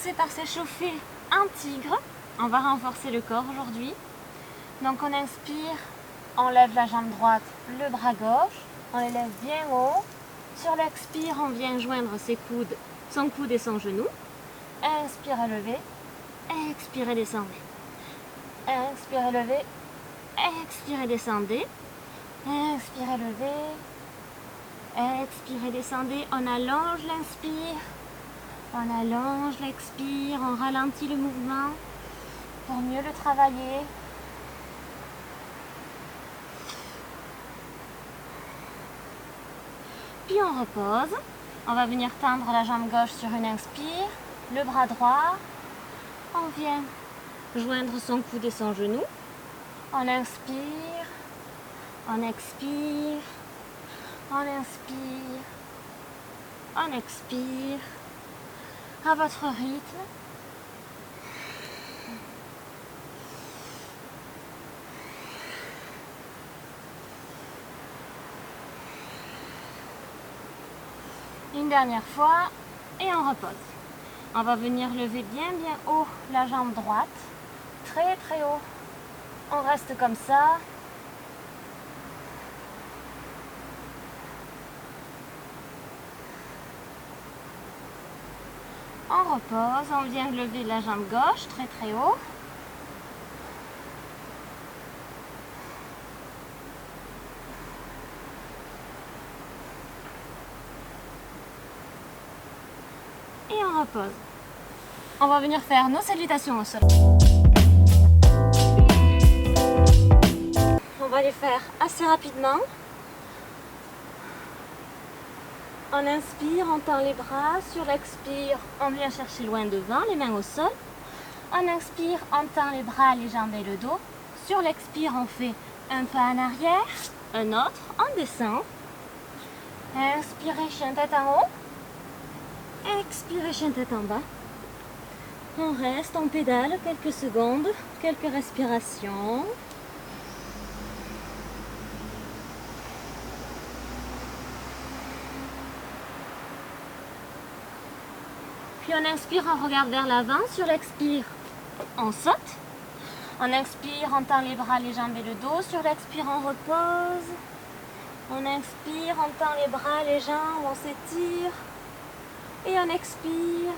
commencer par s'échauffer un tigre. On va renforcer le corps aujourd'hui. Donc on inspire, on lève la jambe droite, le bras gauche, on les lève bien haut. Sur l'expire, on vient joindre ses coudes, son coude et son genou. Inspirez, levez, expirez, descendez. Inspirez, levez, expirez, descendez. Inspirez, levez, expirez, descendez. On allonge l'inspire, on allonge l'expire, on ralentit le mouvement pour mieux le travailler. Puis on repose. On va venir tendre la jambe gauche sur une inspire, le bras droit. On vient joindre son coude et son genou. On inspire, on expire, on inspire, on expire. À votre rythme. Une dernière fois et on repose. On va venir lever bien haut la jambe droite, très haut. On reste comme ça. On repose, on vient lever la jambe gauche très haut. Et on repose. On va venir faire nos salutations au sol. On va les faire assez rapidement. On inspire, on tend les bras. Sur l'expire, on vient chercher loin devant, les mains au sol. On inspire, on tend les bras, les jambes et le dos. Sur l'expire, on fait un pas en arrière, un autre, on descend. Inspirez, chien tête en haut. Expirez, chien tête en bas. On reste, on pédale quelques secondes, quelques respirations. Puis on inspire, on regarde vers l'avant. Sur l'expire, on saute. On inspire, on tend les bras, les jambes et le dos. Sur l'expire, on repose. On inspire, on tend les bras, les jambes, on s'étire. Et on expire.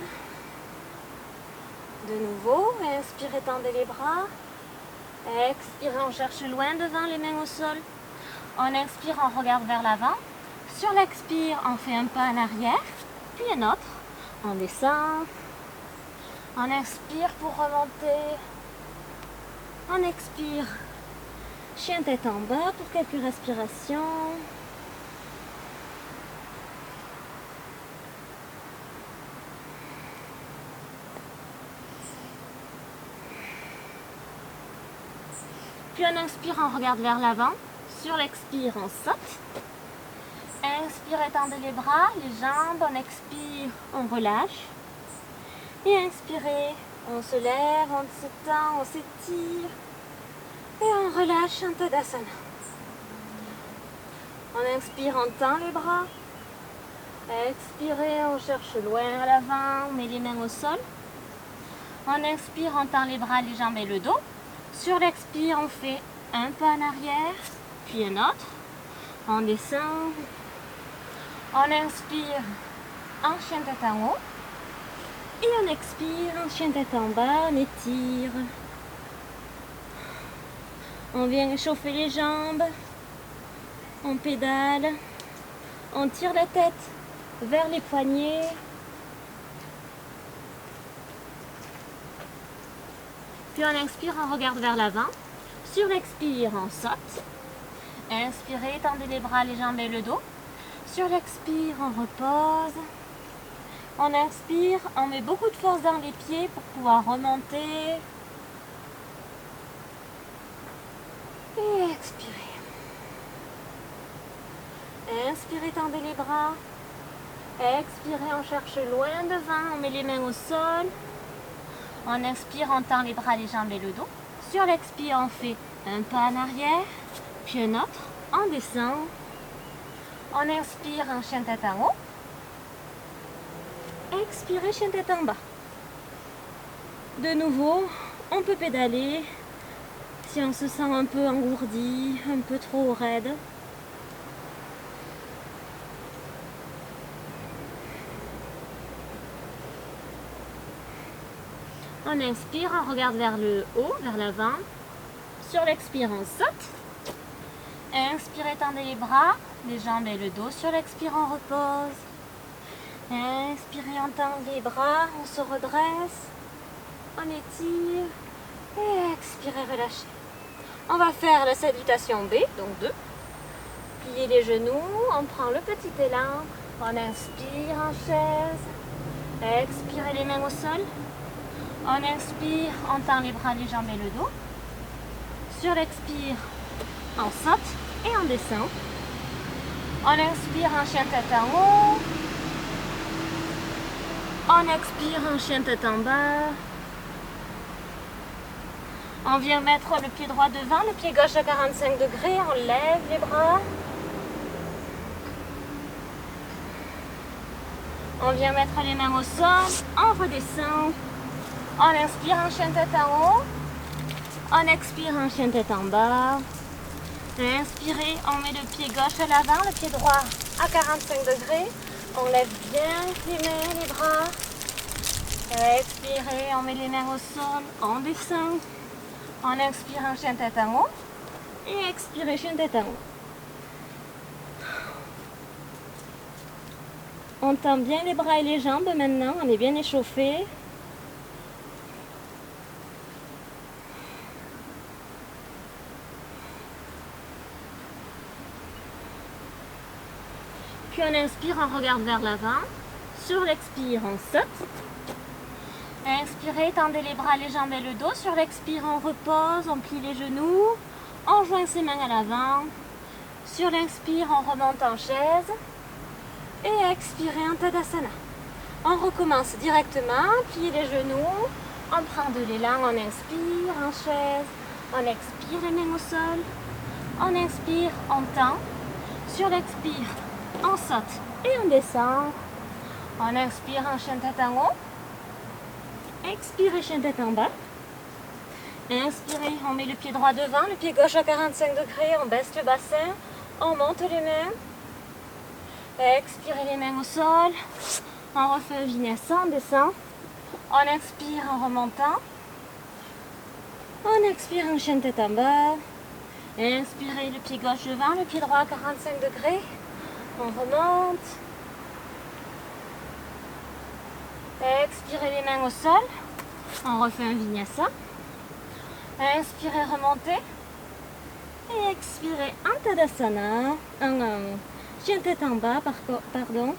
De nouveau, inspirez, tendez les bras. Expirez, on cherche loin devant, les mains au sol. On inspire, on regarde vers l'avant. Sur l'expire, on fait un pas en arrière, puis un autre. On descend. On inspire pour remonter. On expire. Chien tête en bas pour quelques respirations. Puis on inspire, on regarde vers l'avant. Sur l'expire, on saute. Inspire, étendez les bras, les jambes. On expire, on relâche. Et inspirez, on se lève, on s'étend, on s'étire. Et on relâche un Tadasana. On inspire, on tend les bras. Expirez, on cherche loin à l'avant, on met les mains au sol. On inspire, on tend les bras, les jambes et le dos. Sur l'expire, on fait un pas en arrière, puis un autre. On descend. On inspire en chien tête en haut. Et on expire en chien tête en bas, on étire. On vient échauffer les jambes. On pédale. On tire la tête vers les poignets. Puis on inspire, on regarde vers l'avant. Sur l'expire, on saute. Inspirez, tendez les bras, les jambes et le dos. Sur l'expire, on repose. On inspire, on met beaucoup de force dans les pieds pour pouvoir remonter. Et expirez. Inspirez, tendez les bras. Expirez, on cherche loin devant, on met les mains au sol. On inspire, on tend les bras, les jambes et le dos. Sur l'expire, on fait un pas en arrière, puis un autre. On descend. On inspire en chien tête en haut. Expirez, chien tête en bas. De nouveau, on peut pédaler si on se sent un peu engourdi, un peu trop raide. On inspire, on regarde vers le haut, vers l'avant. Sur l'expire, on saute. Inspirez, tendez les bras, les jambes et le dos. Sur l'expire, on repose. Inspirez, on tend les bras, on se redresse. On étire. Et expirez, relâchez. On va faire la salutation B, donc 2. Pliez les genoux, on prend le petit élan. On inspire en chaise. Expirez les mains au sol. On inspire, on tend les bras, les jambes et le dos. Sur l'expire, on saute et on descend. On inspire en chien tête en haut. On expire en chien tête en bas. On vient mettre le pied droit devant, le pied gauche à 45 degrés. On lève les bras. On vient mettre les mains au sol. On redescend. On inspire en chien tête en haut. On expire en chien tête en bas. Inspirez, on met le pied gauche à l'avant, le pied droit à 45 degrés. On lève bien les mains, les bras. Expirez, on met les mains au sol, on descend. On inspire en chien tête en haut. Et expirez, chien tête en haut. On tend bien les bras et les jambes maintenant, on est bien échauffé. Puis on inspire, on regarde vers l'avant. Sur l'expire, on saute. Inspirez, tendez les bras, les jambes et le dos. Sur l'expire, on repose, on plie les genoux. On joint ses mains à l'avant. Sur l'inspire, on remonte en chaise. Et expirez en Tadasana. On recommence directement, pliez les genoux. On prend de l'élan, on inspire en chaise. On expire les mains au sol. On inspire, on tend. Sur l'expire, on saute et on descend. On inspire en chien tête en haut. Expirez, chien tête en bas. Inspirez, on met le pied droit devant, le pied gauche à 45 degrés. On baisse le bassin. On monte les mains. Expirez les mains au sol. On refait un vinyasa, on descend. On inspire en remontant. On expire en chien tête en bas. Inspirez le pied gauche devant, le pied droit à 45 degrés. On remonte. Expirez les mains au sol. On refait un vinyasa. Inspirez, remontez. Et expirez en Tadasana. En chien tête en bas, pardon.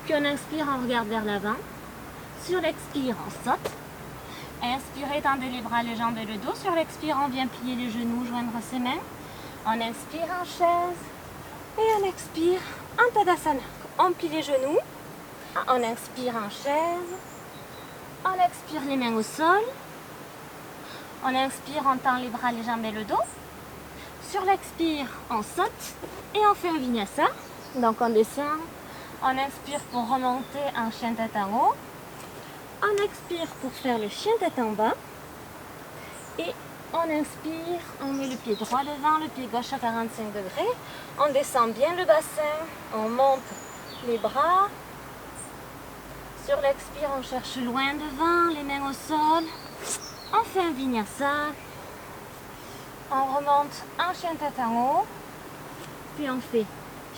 Puis on inspire, on regarde vers l'avant. Sur l'expire, on saute. Inspirez, tendez les bras, les jambes et le dos. Sur l'expire, on vient plier les genoux, joindre ses mains. On inspire en chaise. Et on expire en Tadasana. On plie les genoux. On inspire en chaise. On expire les mains au sol. On inspire, on tend les bras, les jambes et le dos. Sur l'expire, on saute. Et on fait un vinyasa. Donc on descend. On inspire pour remonter en chien tête en haut. On expire pour faire le chien tête en bas. Et on inspire, on met le pied droit devant, le pied gauche à 45 degrés. On descend bien le bassin. On monte les bras. Sur l'expire, on cherche loin devant, les mains au sol. On fait un vinyasa. On remonte en chien tête en haut. Puis on fait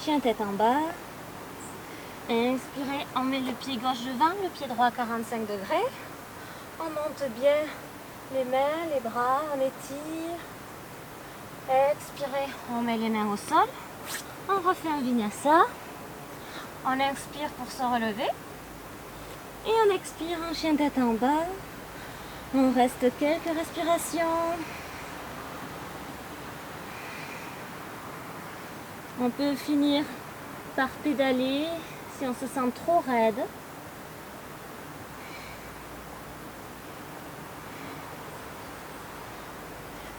chien tête en bas. Inspirez, on met le pied gauche devant, le pied droit à 45 degrés. On monte bien les mains, les bras, on étire. Expirez, on met les mains au sol. On refait un vinyasa. On inspire pour se relever. Et on expire en chien tête en bas. On reste quelques respirations. On peut finir par pédaler si on se sent trop raide.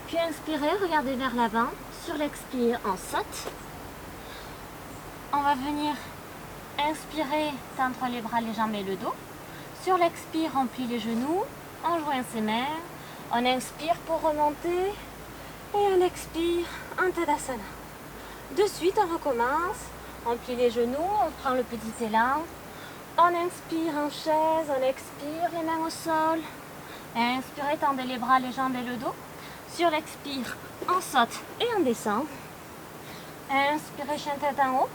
Puis inspirez, regardez vers l'avant. Sur l'expire, on saute. On va venir inspirer, tendre les bras, les jambes et le dos. Sur l'expire, on plie les genoux, on joint ses mains. On inspire pour remonter et on expire en Tadasana. De suite, on recommence. On plie les genoux, on prend le petit élan. On inspire en chaise, on expire, les mains au sol. Inspirez, tendez les bras, les jambes et le dos. Sur l'expire, on saute et on descend. Inspirez, chien tête en haut.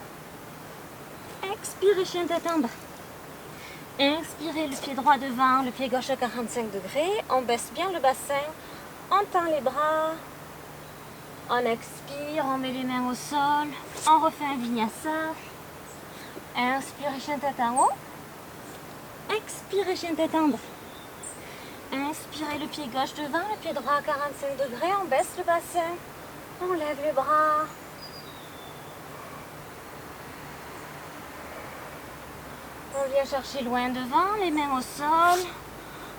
Expirez, chien tête en bas. Inspirez, le pied droit devant, le pied gauche à 45 degrés. On baisse bien le bassin. On tend les bras. On expire, on met les mains au sol. On refait un vinyasa. Inspirez, chien tête en haut. Expirez, chien tête en bas. Inspirez, le pied gauche devant, le pied droit à 45 degrés. On baisse le bassin. On lève les bras. On vient chercher loin devant, les mains au sol.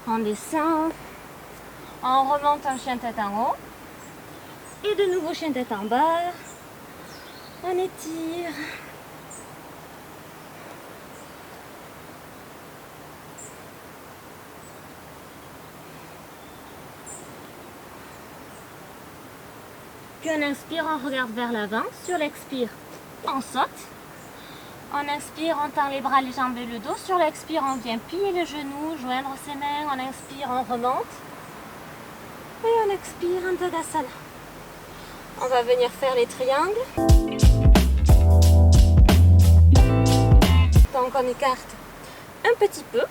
On descend. On remonte en chien tête en haut. Et de nouveau chien tête en bas. On étire. Puis on inspire, on regarde vers l'avant. Sur l'expire, on saute. On inspire, on tend les bras, les jambes et le dos. Sur l'expire, on vient plier les genoux, joindre ses mains. On inspire, on remonte. Et on expire en Tadasana. On va venir faire les triangles. Donc on écarte un petit peu.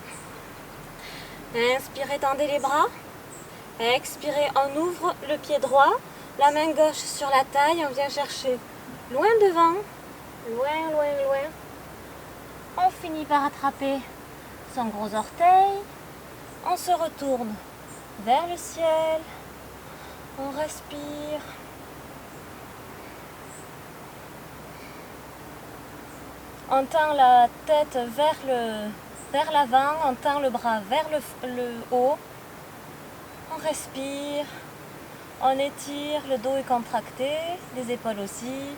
Inspirez, tendez les bras. Expirez, on ouvre le pied droit. La main gauche sur la taille. On vient chercher loin devant. Loin, loin, loin. On finit par attraper son gros orteil. On se retourne vers le ciel. On respire. On tend la tête vers l'avant. On tend le bras vers le haut. On respire. On étire. Le dos est contracté. Les épaules aussi.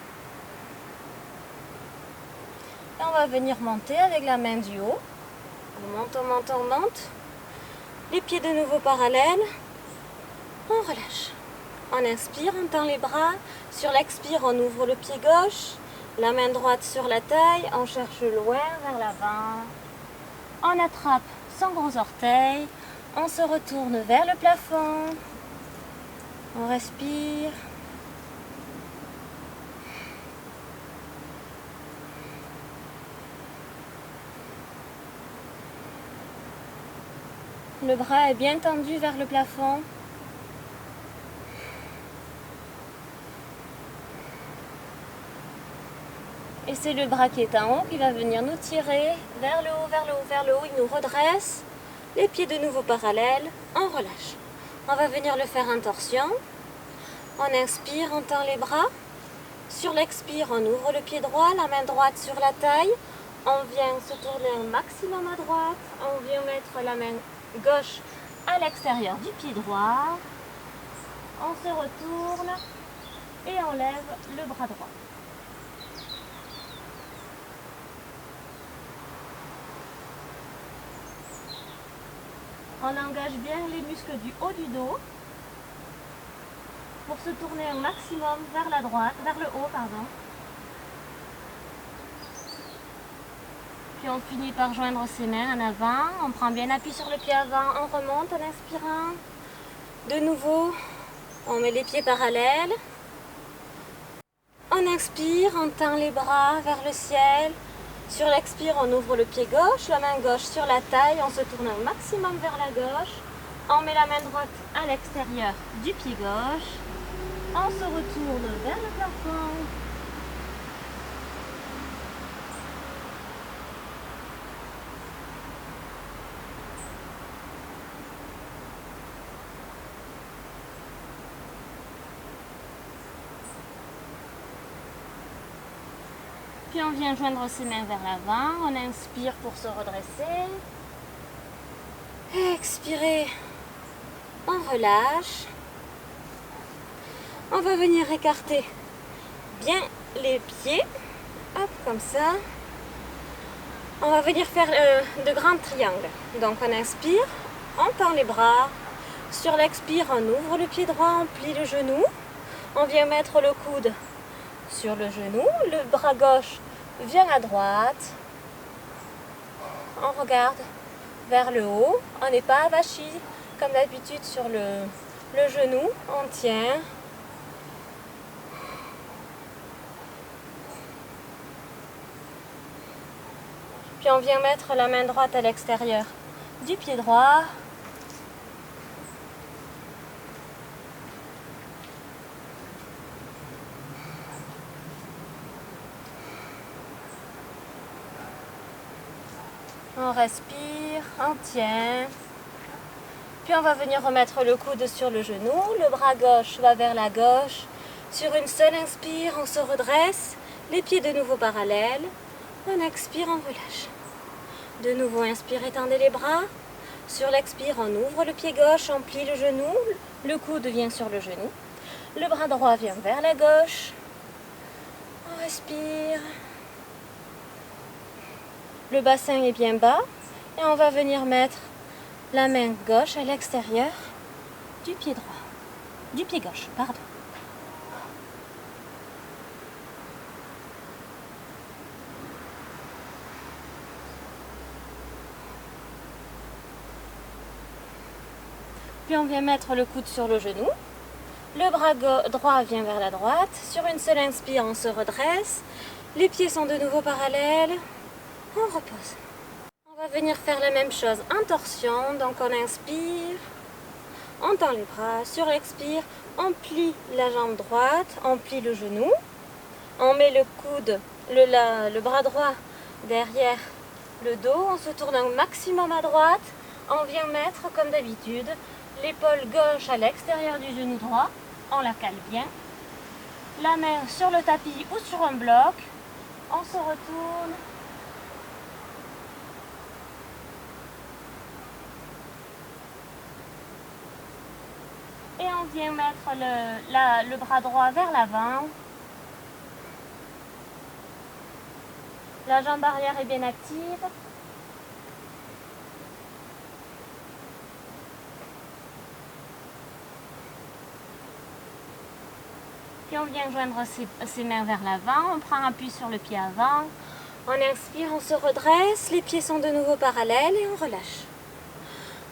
Et on va venir monter avec la main du haut. On monte, on monte, on monte. Les pieds de nouveau parallèles. On relâche. On inspire, on tend les bras. Sur l'expire, on ouvre le pied gauche. La main droite sur la taille. On cherche loin vers l'avant. On attrape son gros orteil. On se retourne vers le plafond. On respire. Le bras est bien tendu vers le plafond. Et c'est le bras qui est en haut qui va venir nous tirer vers le haut, vers le haut, vers le haut. Il nous redresse. Les pieds de nouveau parallèles. On relâche. On va venir le faire en torsion. On inspire, on tend les bras. Sur l'expire, on ouvre le pied droit, la main droite sur la taille. On vient se tourner un maximum à droite. On vient mettre la main gauche à l'extérieur du pied droit. On se retourne et on lève le bras droit. On engage bien les muscles du haut du dos pour se tourner un maximum vers la droite, vers le haut, pardon. Puis on finit par joindre ses mains en avant. On prend bien appui sur le pied avant. On remonte en inspirant. De nouveau, on met les pieds parallèles. On inspire, on tend les bras vers le ciel. Sur l'expire, on ouvre le pied gauche, la main gauche sur la taille. On se tourne un maximum vers la gauche. On met la main droite à l'extérieur du pied gauche. On se retourne vers le plafond. Puis on vient joindre ses mains vers l'avant. On inspire pour se redresser. Expirez. On relâche. On va venir écarter bien les pieds Hop, comme ça. On va venir faire de grands triangles. Donc on inspire, on tend les bras. Sur l'expire, on ouvre le pied droit, on plie le genou. On vient mettre le coude sur le genou. Le bras gauche vient à droite. On regarde vers le haut. On n'est pas avachi comme d'habitude sur le genou. On tient. Puis on vient mettre la main droite à l'extérieur du pied droit. On respire, on tient. Puis on va venir remettre le coude sur le genou. Le bras gauche va vers la gauche. Sur une seule inspire, on se redresse. Les pieds de nouveau parallèles. On expire, on relâche. De nouveau, inspire, étendez les bras. Sur l'expire, on ouvre le pied gauche, on plie le genou. Le coude vient sur le genou. Le bras droit vient vers la gauche. On respire. Le bassin est bien bas. Et on va venir mettre la main gauche à l'extérieur du pied droit. Du pied gauche, pardon. Puis on vient mettre le coude sur le genou. Le bras droit vient vers la droite. Sur une seule inspire, on se redresse. Les pieds sont de nouveau parallèles. On repose. On va venir faire la même chose en torsion. Donc on inspire. On tend les bras. Sur l'expire, on plie la jambe droite. On plie le genou. On met le coude, le bras droit derrière le dos. On se tourne un maximum à droite. On vient mettre, comme d'habitude, l'épaule gauche à l'extérieur du genou droit, on la cale bien. La main sur le tapis ou sur un bloc, on se retourne. Et on vient mettre le bras droit vers l'avant. La jambe arrière est bien active. Puis on vient joindre ses mains vers l'avant, on prend appui sur le pied avant. On inspire, on se redresse, les pieds sont de nouveau parallèles et on relâche.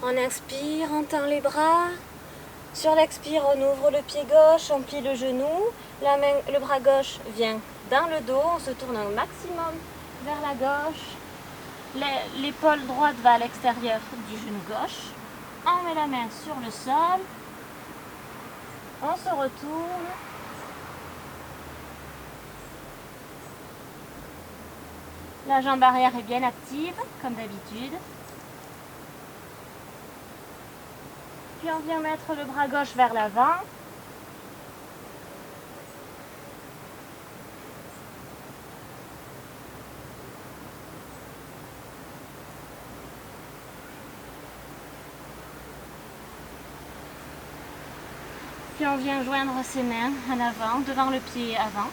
On inspire, on tend les bras. Sur l'expire, on ouvre le pied gauche, on plie le genou. Le bras gauche vient dans le dos, on se tourne un maximum vers la gauche. L'épaule droite va à l'extérieur du genou gauche. On met la main sur le sol. On se retourne. La jambe arrière est bien active, comme d'habitude. Puis on vient mettre le bras gauche vers l'avant. Puis on vient joindre ses mains en avant, devant le pied avant.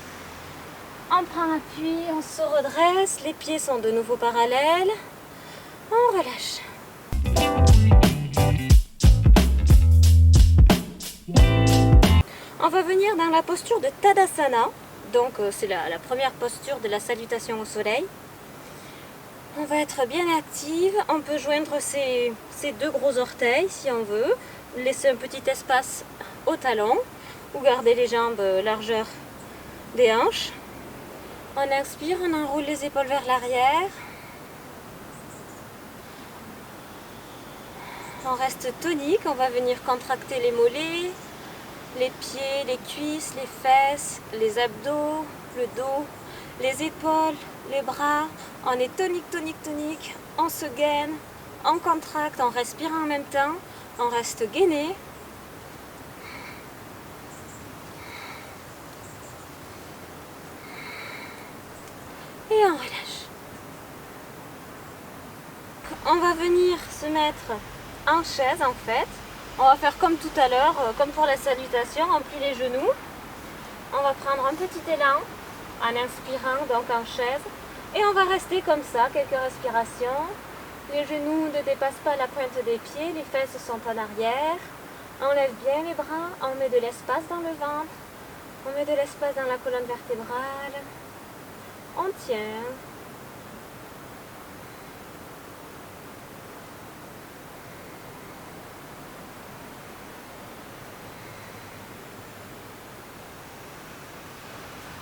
On prend appui, on se redresse, les pieds sont de nouveau parallèles. On relâche. On va venir dans la posture de Tadasana. Donc c'est la première posture de la salutation au soleil. On va être bien active. On peut joindre ses deux gros orteils si on veut. Laisser un petit espace au talon ou garder les jambes largeur des hanches. On inspire, on enroule les épaules vers l'arrière. On reste tonique, on va venir contracter les mollets, les pieds, les cuisses, les fesses, les abdos, le dos, les épaules, les bras. On est tonique, tonique, tonique. On se gaine, on contracte, on respire en même temps. On reste gainé. Et on relâche. On va venir se mettre en chaise en fait. On va faire comme tout à l'heure, comme pour la salutation, on plie les genoux. On va prendre un petit élan. en inspirant, donc en chaise. Et on va rester comme ça, quelques respirations. Les genoux ne dépassent pas la pointe des pieds, les fesses sont en arrière. On lève bien les bras, on met de l'espace dans le ventre, on met de l'espace dans la colonne vertébrale. On tient.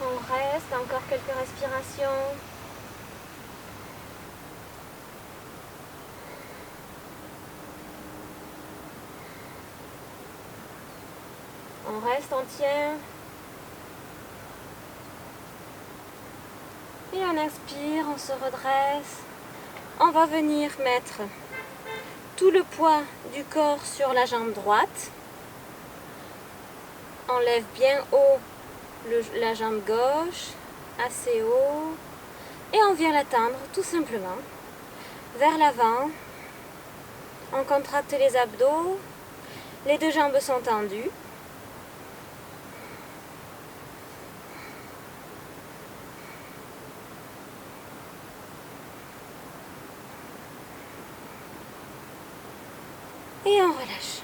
On reste, encore quelques respirations. On reste, on tient. Et on inspire, on se redresse. On va venir mettre tout le poids du corps sur la jambe droite. On lève bien haut la jambe gauche, assez haut. Et on vient la tendre tout simplement vers l'avant. On contracte les abdos. Les deux jambes sont tendues. Et on relâche.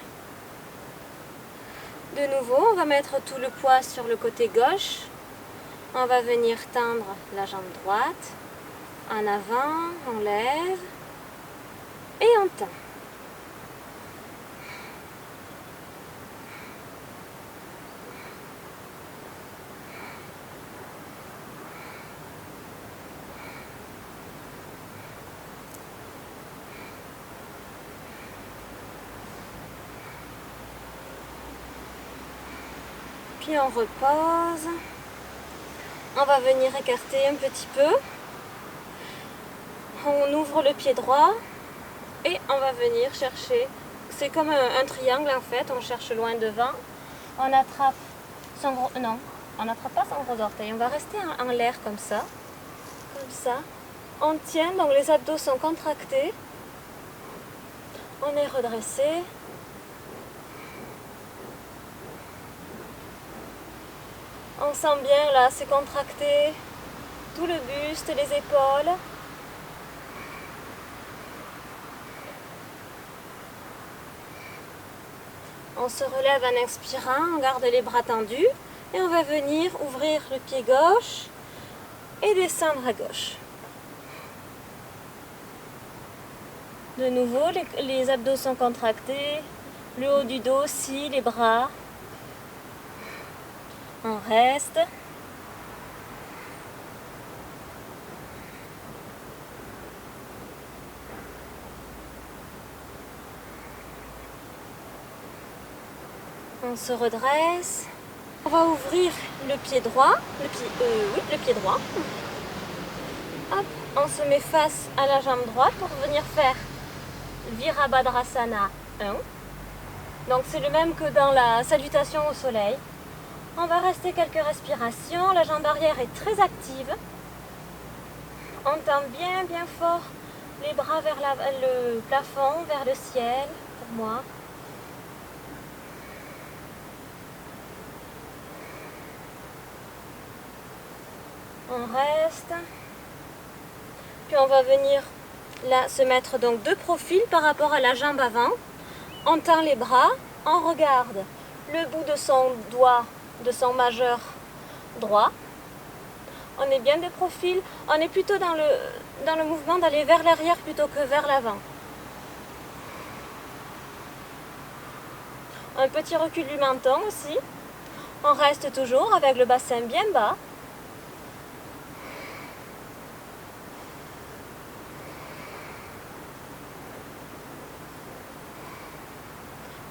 De nouveau, on va mettre tout le poids sur le côté gauche. On va venir tendre la jambe droite. En avant, on lève. Et on tend. Puis on repose. On va venir écarter un petit peu. On ouvre le pied droit et on va venir chercher. C'est comme un triangle en fait. On cherche loin devant. On attrape son gros... Non, on n'attrape pas son gros orteil. On va rester en l'air comme ça. Comme ça. On tient, donc les abdos sont contractés. On est redressé. On sent bien là, c'est contracté. Tout le buste, les épaules. On se relève en inspirant, on garde les bras tendus. Et on va venir ouvrir le pied gauche et descendre à gauche. De nouveau, les abdos sont contractés. Le haut du dos aussi, les bras. On reste. On se redresse. On va ouvrir le pied droit. Le pied droit. Hop, on se met face à la jambe droite pour venir faire Virabhadrasana 1. Donc c'est le même que dans la salutation au soleil. On va rester quelques respirations. La jambe arrière est très active. On tend bien fort les bras vers le plafond, vers le ciel, pour moi. On reste. Puis on va venir là se mettre donc de profil par rapport à la jambe avant. On tend les bras, on regarde le bout de son doigt, de son majeur droit. On est bien de profil, on est plutôt dans le mouvement d'aller vers l'arrière plutôt que vers l'avant. Un petit recul du menton aussi. On reste toujours avec le bassin bien bas.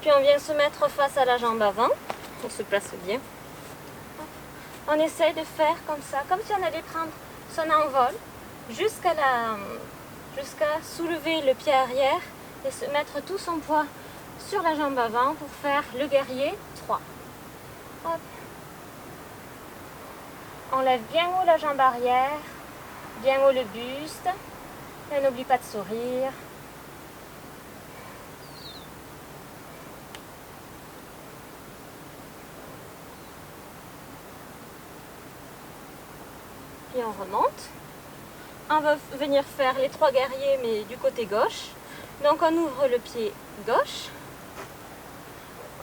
Puis on vient se mettre face à la jambe avant. On se place bien. On essaye de faire comme ça, comme si on allait prendre son envol jusqu'à soulever le pied arrière et se mettre tout son poids sur la jambe avant pour faire le guerrier 3. Hop. On lève bien haut la jambe arrière, bien haut le buste. Et n'oublie pas de sourire. puis on remonte. On va venir faire les 3 guerriers mais du côté gauche. Donc on ouvre le pied gauche.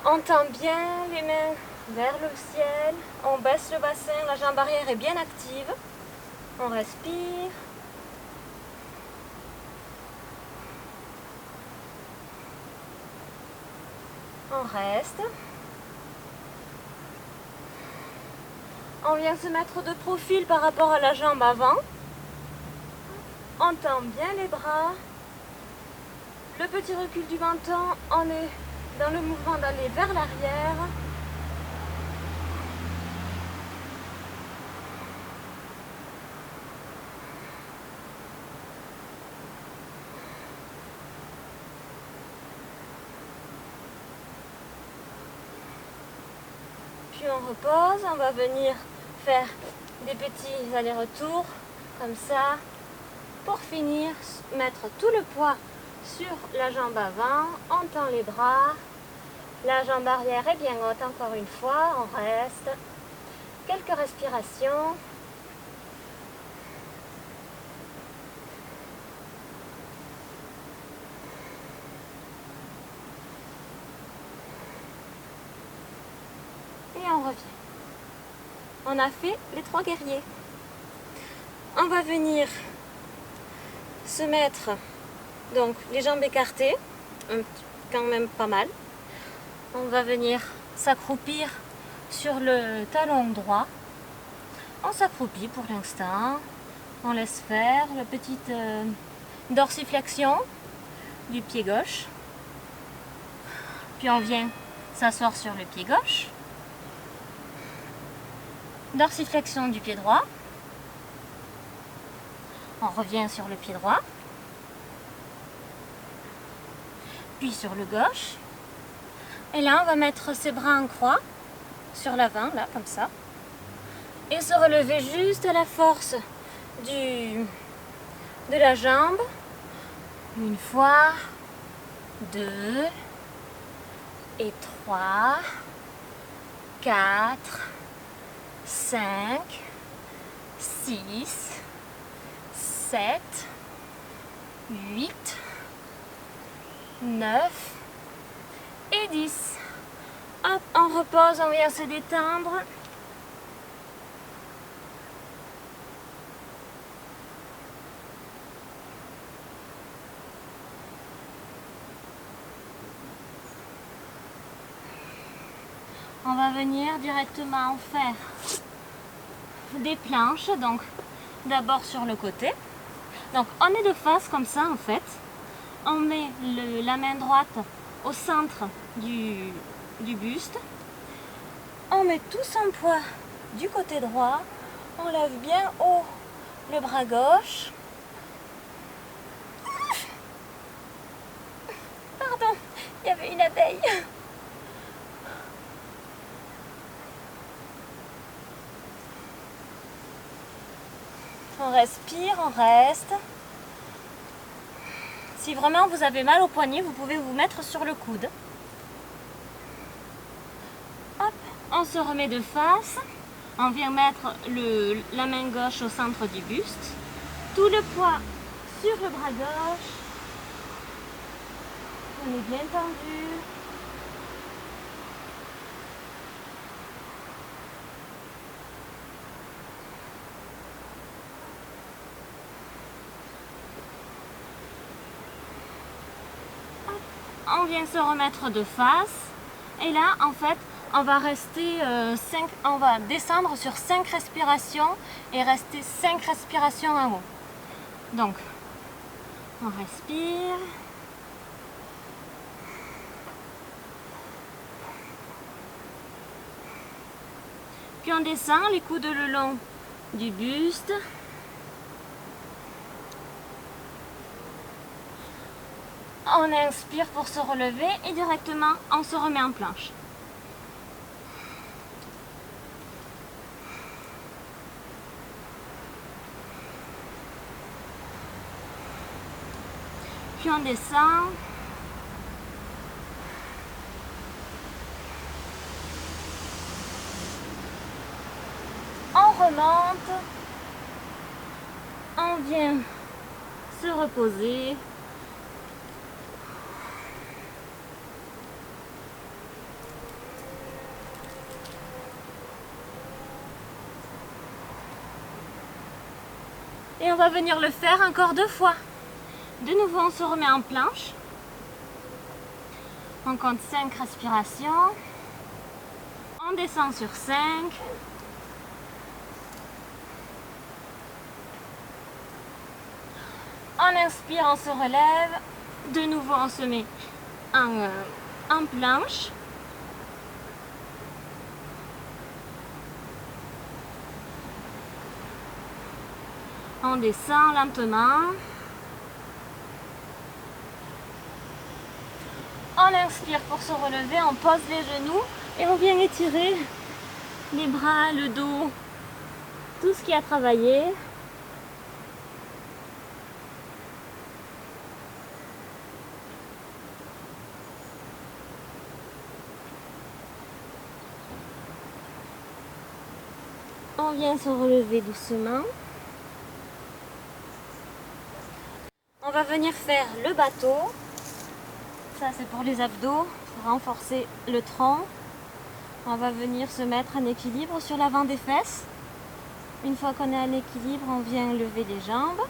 On tend bien les mains vers le ciel. On baisse le bassin, la jambe arrière est bien active. On respire. On reste. On vient se mettre de profil par rapport à la jambe avant. On tend bien les bras. Le petit recul du menton, on est dans le mouvement d'aller vers l'arrière. Puis on repose, on va venir faire des petits allers-retours comme ça pour finir mettre tout le poids sur la jambe avant, on tend les bras, la jambe arrière est bien haute encore une fois, on reste, quelques respirations. Et on revient. On a fait les 3 guerriers. On va venir se mettre donc les jambes écartées, quand même pas mal. On va venir s'accroupir sur le talon droit. On s'accroupit pour l'instant. On laisse faire la petite dorsiflexion du pied gauche. Puis on vient s'asseoir sur le pied gauche. Dorsiflexion du pied droit. On revient sur le pied droit. Puis sur le gauche. Et là, on va mettre ses bras en croix sur l'avant, là, comme ça. Et se relever juste à la force de la jambe. 1 fois, 2 et 3, 4, 5, 6, 7, 8, 9 et 10. Hop, on repose, on vient se détendre. On va venir directement faire des planches, donc d'abord sur le côté. Donc on est de face comme ça en fait. On met la main droite au centre du buste. On met tout son poids du côté droit. On lève bien haut le bras gauche. Pardon, il y avait une abeille. On respire, on reste. Si vraiment vous avez mal au poignet, vous pouvez vous mettre sur le coude. Hop, on se remet de face. On vient mettre la main gauche au centre du buste. Tout le poids sur le bras gauche. On est bien tendu. On vient se remettre de face et là en fait on va rester on va descendre sur 5 respirations et rester 5 respirations en haut. Donc on respire. Puis on descend les coudes le long du buste. On inspire pour se relever et directement on se remet en planche. Puis on descend. On remonte. On vient se reposer. Et on va venir le faire encore 2 fois. De nouveau, on se remet en planche. On compte 5 respirations. On descend sur 5. On inspire, on se relève. De nouveau, on se met en planche. On descend lentement. On inspire pour se relever, on pose les genoux et on vient étirer les bras, le dos, tout ce qui a travaillé. On vient se relever doucement. On va venir faire le bateau. Ça c'est pour les abdos, pour renforcer le tronc. On va venir se mettre en équilibre sur l'avant des fesses. Une fois qu'on est en équilibre, on vient lever les jambes.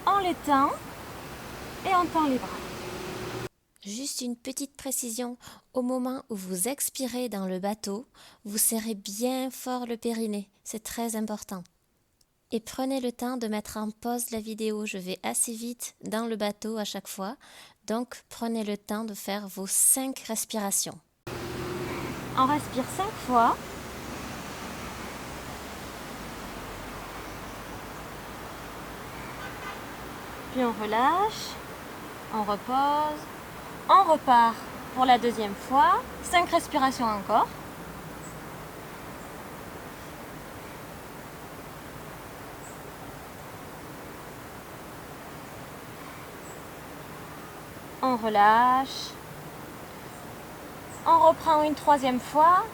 On les tend et on tend les bras. Juste une petite précision, au moment où vous expirez dans le bateau, vous serrez bien fort le périnée, c'est très important. Et prenez le temps de mettre en pause la vidéo, je vais assez vite dans le bateau à chaque fois, donc prenez le temps de faire vos 5 respirations. On respire 5 fois. Puis on relâche, on repose, on repart pour la deuxième fois. 5 respirations encore. On relâche. On reprend une troisième fois.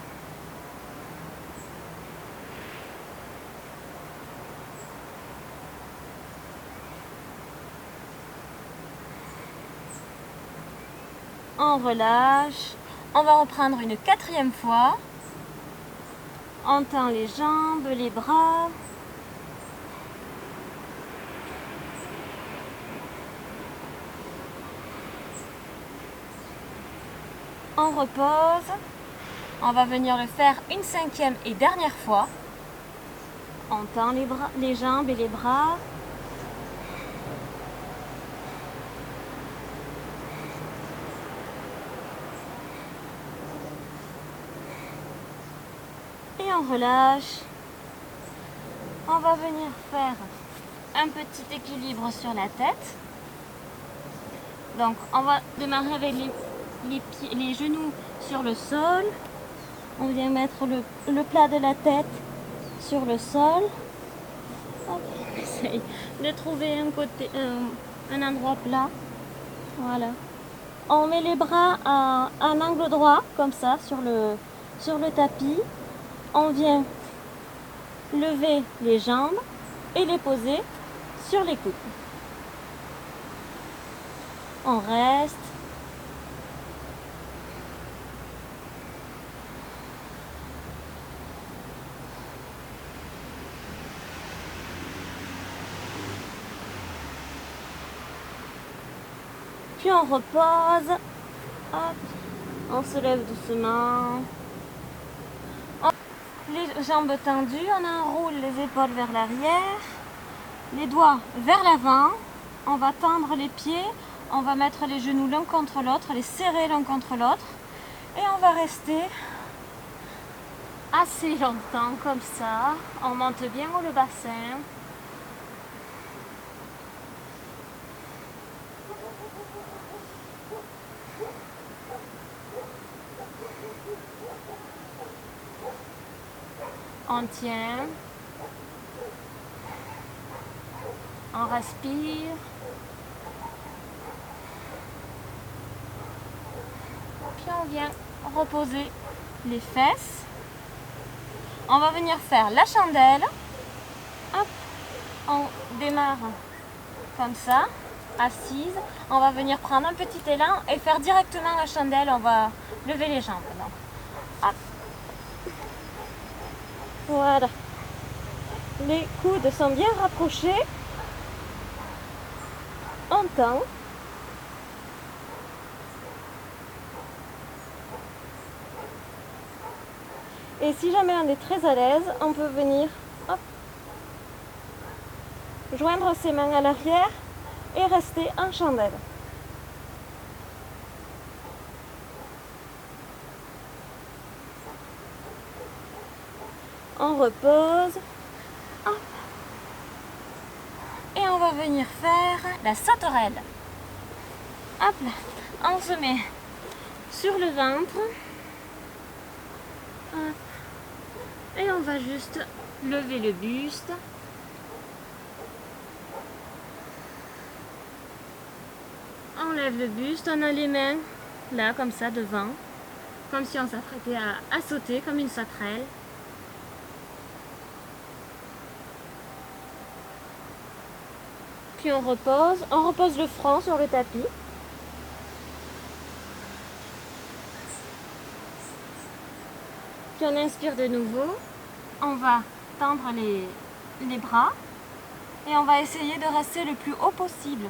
On relâche. On va reprendre une quatrième fois. On tend les jambes, les bras. On repose. On va venir le faire une cinquième et dernière fois. On tend les bras, les jambes et les bras. Et on relâche. On va venir faire un petit équilibre sur la tête. Donc on va démarrer avec les genoux sur le sol. On vient mettre le plat de la tête sur le sol. Hop, on essaye de trouver un endroit plat. Voilà. On met les bras à un angle droit, comme ça, sur le tapis. On vient lever les jambes et les poser sur les coudes. On reste. Puis on repose. Hop. On se lève doucement. Les jambes tendues, on enroule les épaules vers l'arrière, les doigts vers l'avant, on va tendre les pieds, on va mettre les genoux l'un contre l'autre, les serrer l'un contre l'autre et on va rester assez longtemps comme ça. On monte bien haut le bassin. On tient, on respire, puis on vient reposer les fesses. On va venir faire la chandelle. Hop. On démarre comme ça, assise. On va venir prendre un petit élan et faire directement la chandelle. On va lever les jambes. Donc, hop. Voilà. Les coudes sont bien rapprochés. On tend. Et si jamais on est très à l'aise, on peut venir hop, joindre ses mains à l'arrière et rester en chandelle. On repose. Hop. Et on va venir faire la sauterelle. Hop là. On se met sur le ventre. Hop. Et on va juste lever le buste. On lève le buste, on a les mains là comme ça devant, comme si on s'apprêtait à sauter comme une sauterelle. Puis on repose le front sur le tapis. Puis on inspire de nouveau, on va tendre les bras et on va essayer de rester le plus haut possible,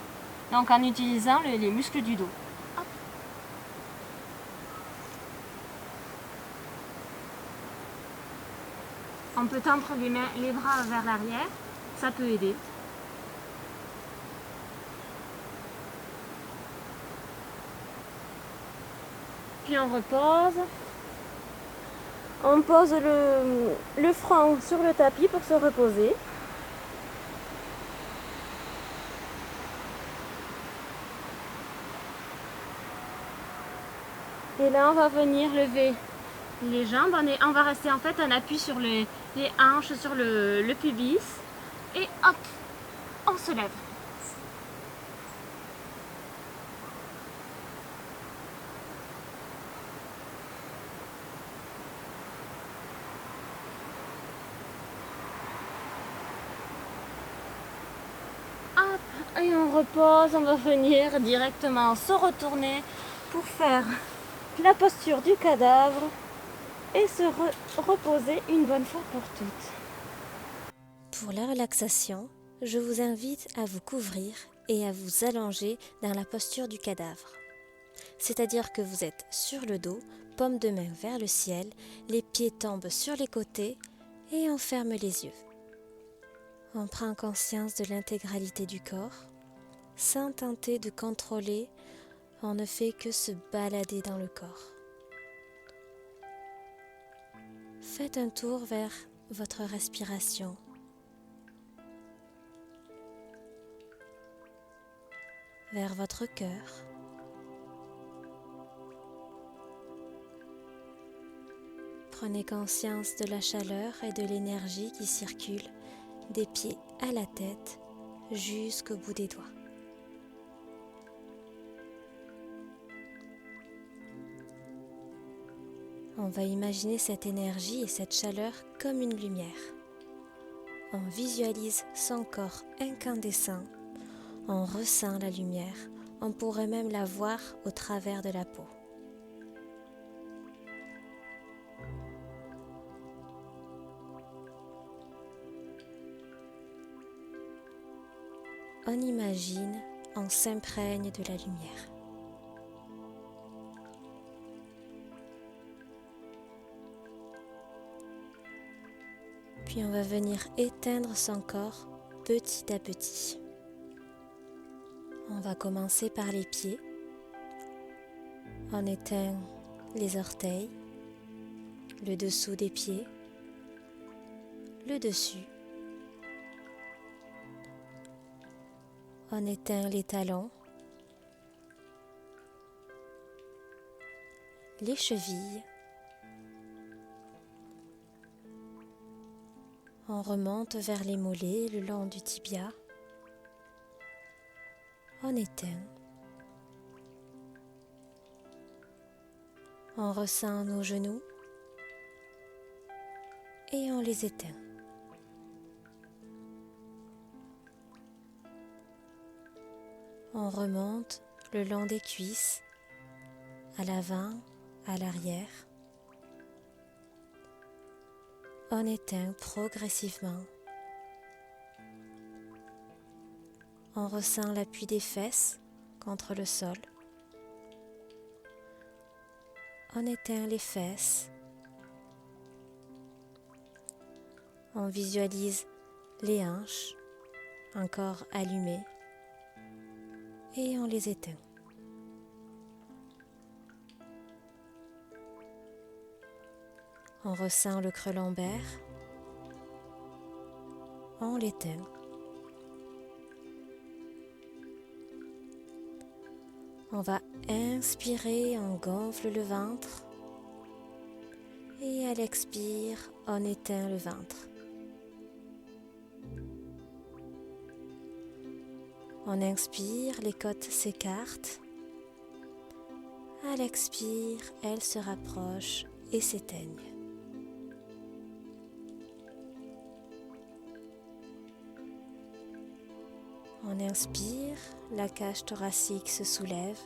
donc en utilisant les muscles du dos. Hop. On peut tendre les bras vers l'arrière, ça peut aider. Puis on repose. On pose le front sur le tapis pour se reposer. Et là, on va venir lever les jambes. On va rester en fait en appui sur les hanches, sur le pubis. Et hop, on se lève. Et on repose, on va venir directement se retourner pour faire la posture du cadavre et se reposer une bonne fois pour toutes. Pour la relaxation, je vous invite à vous couvrir et à vous allonger dans la posture du cadavre. C'est-à-dire que vous êtes sur le dos, paume de main vers le ciel, les pieds tombent sur les côtés et on ferme les yeux. On prend conscience de l'intégralité du corps, sans tenter de contrôler, on ne fait que se balader dans le corps. Faites un tour vers votre respiration. Vers votre cœur. Prenez conscience de la chaleur et de l'énergie qui circule des pieds à la tête jusqu'au bout des doigts. On va imaginer cette énergie et cette chaleur comme une lumière. On visualise son corps incandescent, on ressent la lumière, on pourrait même la voir au travers de la peau. On imagine, on s'imprègne de la lumière. Puis on va venir éteindre son corps petit à petit. On va commencer par les pieds. On éteint les orteils, le dessous des pieds, le dessus. On éteint les talons, les chevilles. On remonte vers les mollets le long du tibia. On éteint. On ressent nos genoux et on les éteint. On remonte le long des cuisses, à l'avant, à l'arrière. On éteint progressivement. On ressent l'appui des fesses contre le sol. On éteint les fesses. On visualise les hanches encore allumées et on les éteint. On ressent le creux lombaire. On l'éteint. On va inspirer, on gonfle le ventre et à l'expire, on éteint le ventre. On inspire, les côtes s'écartent. À l'expire, elles se rapprochent et s'éteignent. On inspire, la cage thoracique se soulève.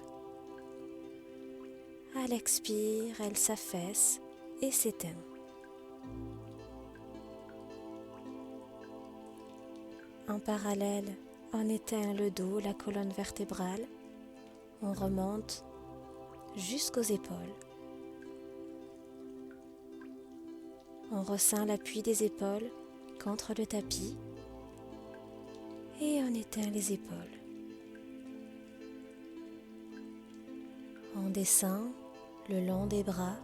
À l'expire, elle s'affaisse et s'éteint. En parallèle, on éteint le dos, la colonne vertébrale. On remonte jusqu'aux épaules. On ressent l'appui des épaules contre le tapis et on éteint les épaules. On descend le long des bras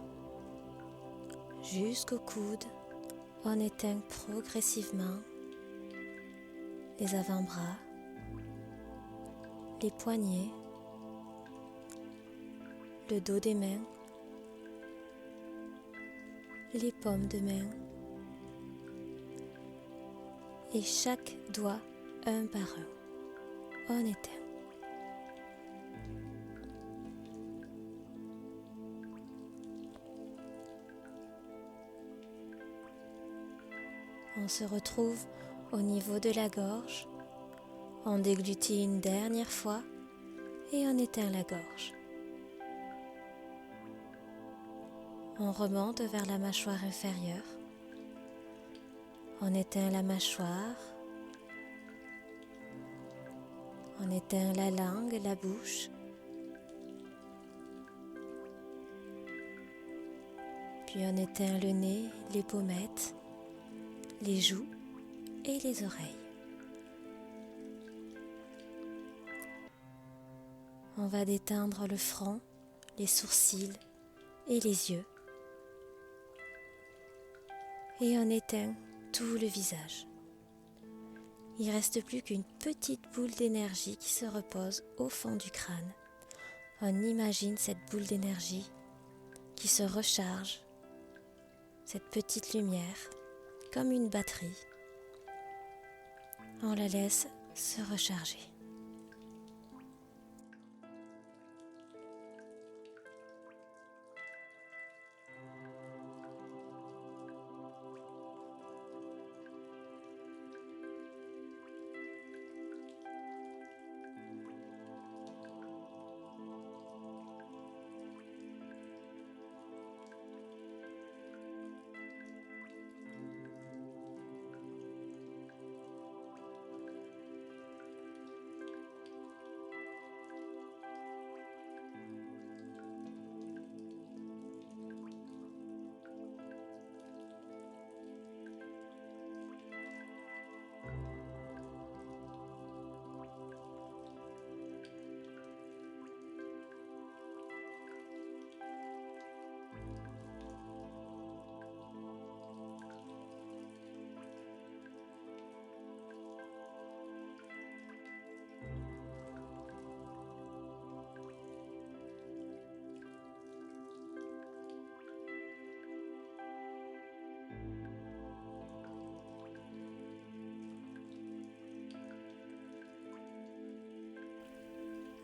jusqu'au coude. On éteint progressivement les avant-bras, les poignets, le dos des mains, les paumes de main et chaque doigt un par un. On éteint. On se retrouve au niveau de la gorge. On déglutit une dernière fois et on éteint la gorge. On remonte vers la mâchoire inférieure. On éteint la mâchoire. On éteint la langue, la bouche. Puis on éteint le nez, les pommettes, les joues et les oreilles. On va détendre le front, les sourcils et les yeux. Et on éteint tout le visage. Il ne reste plus qu'une petite boule d'énergie qui se repose au fond du crâne. On imagine cette boule d'énergie qui se recharge, cette petite lumière, comme une batterie. On la laisse se recharger.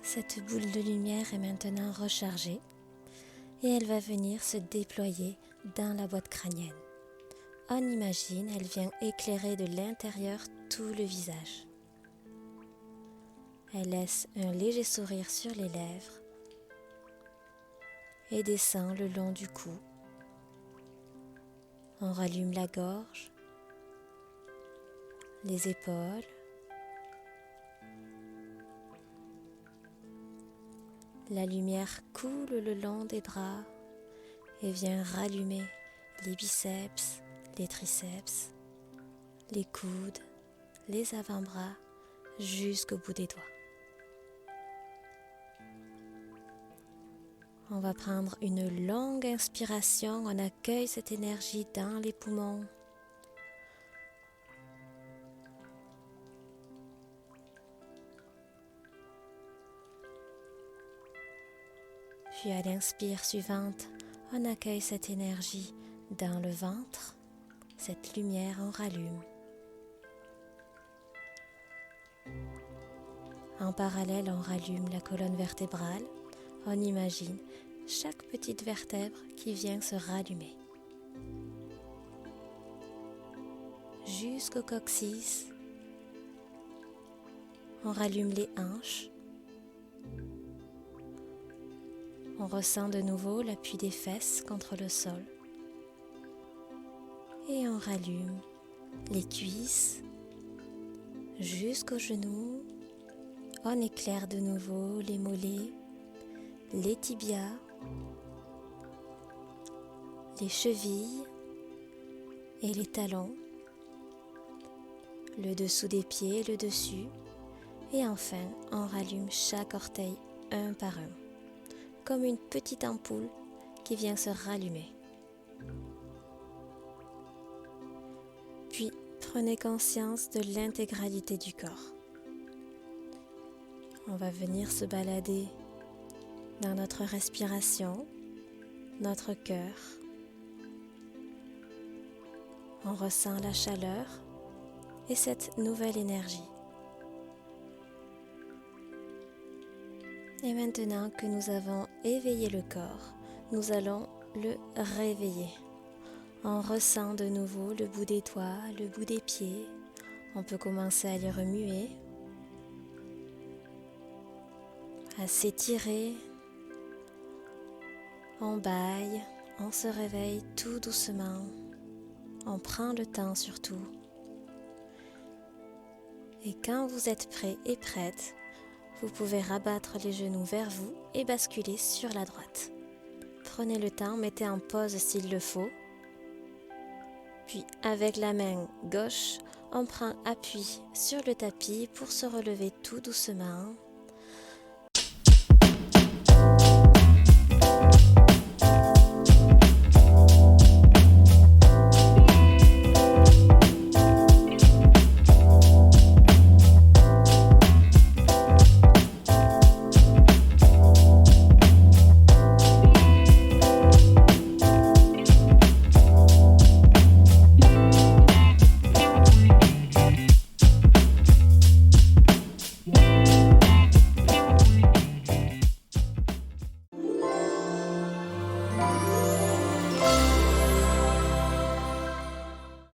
Cette boule de lumière est maintenant rechargée et elle va venir se déployer dans la boîte crânienne. On imagine, elle vient éclairer de l'intérieur tout le visage. Elle laisse un léger sourire sur les lèvres et descend le long du cou. On rallume la gorge, les épaules, la lumière coule le long des bras et vient rallumer les biceps, les triceps, les coudes, les avant-bras jusqu'au bout des doigts. On va prendre une longue inspiration, on accueille cette énergie dans les poumons. Puis à l'inspire suivante, on accueille cette énergie dans le ventre, cette lumière on rallume. En parallèle, on rallume la colonne vertébrale, on imagine chaque petite vertèbre qui vient se rallumer. Jusqu'au coccyx, on rallume les hanches. On ressent de nouveau l'appui des fesses contre le sol. Et on rallume les cuisses jusqu'aux genoux. On éclaire de nouveau les mollets, les tibias, les chevilles et les talons, le dessous des pieds, le dessus. Et enfin, on rallume chaque orteil un par un, comme une petite ampoule qui vient se rallumer. Puis, prenez conscience de l'intégralité du corps. On va venir se balader dans notre respiration, notre cœur. On ressent la chaleur et cette nouvelle énergie. Et maintenant que nous avons éveillé le corps, nous allons le réveiller. On ressent de nouveau le bout des doigts, le bout des pieds. On peut commencer à les remuer, à s'étirer. On bâille, on se réveille tout doucement. On prend le temps surtout. Et quand vous êtes prêt et prête, vous pouvez rabattre les genoux vers vous et basculer sur la droite. Prenez le temps, mettez en pause s'il le faut. Puis avec la main gauche, on prend appui sur le tapis pour se relever tout doucement.